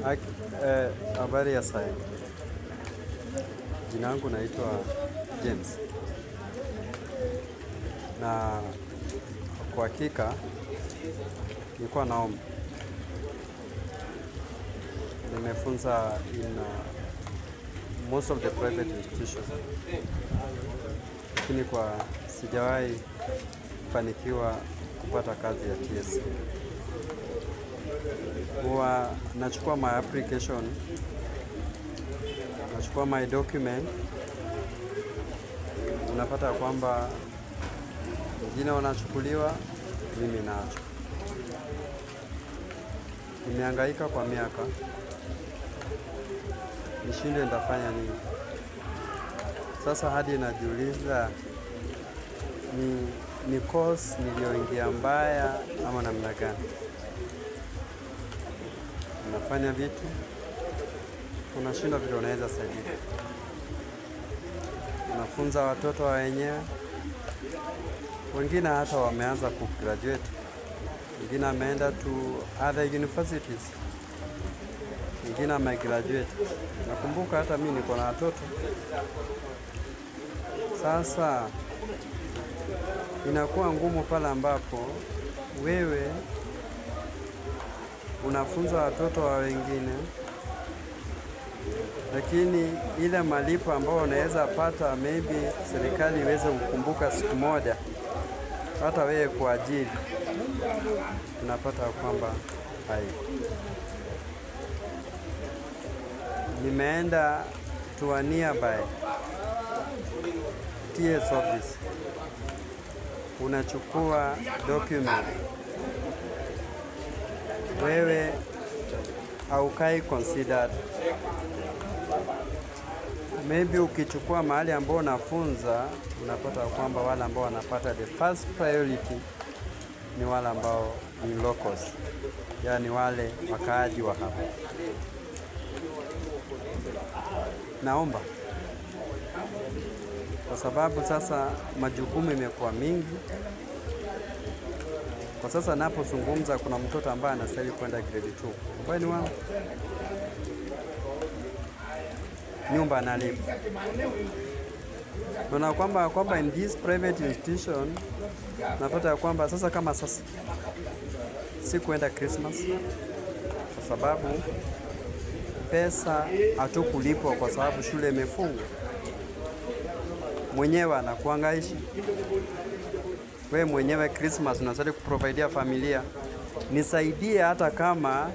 Habari ya sai. Jina langu naitwa James, na kwa hakika nilikuwa naomba, nimefunza in most of the private institutions, lakini sijawahi kufanikiwa kupata kazi ya TSC. Huwa nachukua my application, nachukua my document, unapata kwamba jina unachukuliwa, mimi nacho. Nimehangaika kwa miaka, nishindwe nitafanya nini. Sasa hadi najiuliza ni course nilioingia mbaya ama namna gani. Unafanya vitu, unashindwa vile unaweza saidia. Unafunza watoto wa wenyewe, wengine hata wameanza kugraduate, wengine ameenda to other universities, wengine amegraduate. Nakumbuka hata mimi niko na watoto. Sasa inakuwa ngumu pale ambapo wewe unafunza watoto wa wengine, lakini ile malipo ambayo unaweza pata, maybe serikali iweze kukumbuka siku moja hata wewe kuajiri, unapata kwamba nimeenda to a nearby TS office, unachukua document, wewe haukai considered. Maybe ukichukua mahali ambao unafunza, unapata kwamba wale ambao wanapata the first priority ni wale ambao ni locals, yani wale wakaaji wa hapa. Naomba, kwa sababu sasa majukumu imekuwa mingi. Kwa sasa napozungumza, kuna mtoto ambaye anastahili kwenda grade 2, ambaye ni wangu, nyumba analipa. Na kwamba in this private institution napata kwamba sasa, kama sasa si kuenda Christmas kwa sababu pesa hatukulipwa kwa sababu shule imefungwa. Mwenyewe anakuhangaisha wewe mwenyewe. Christmas unastahili kuprovidea familia, nisaidie hata kama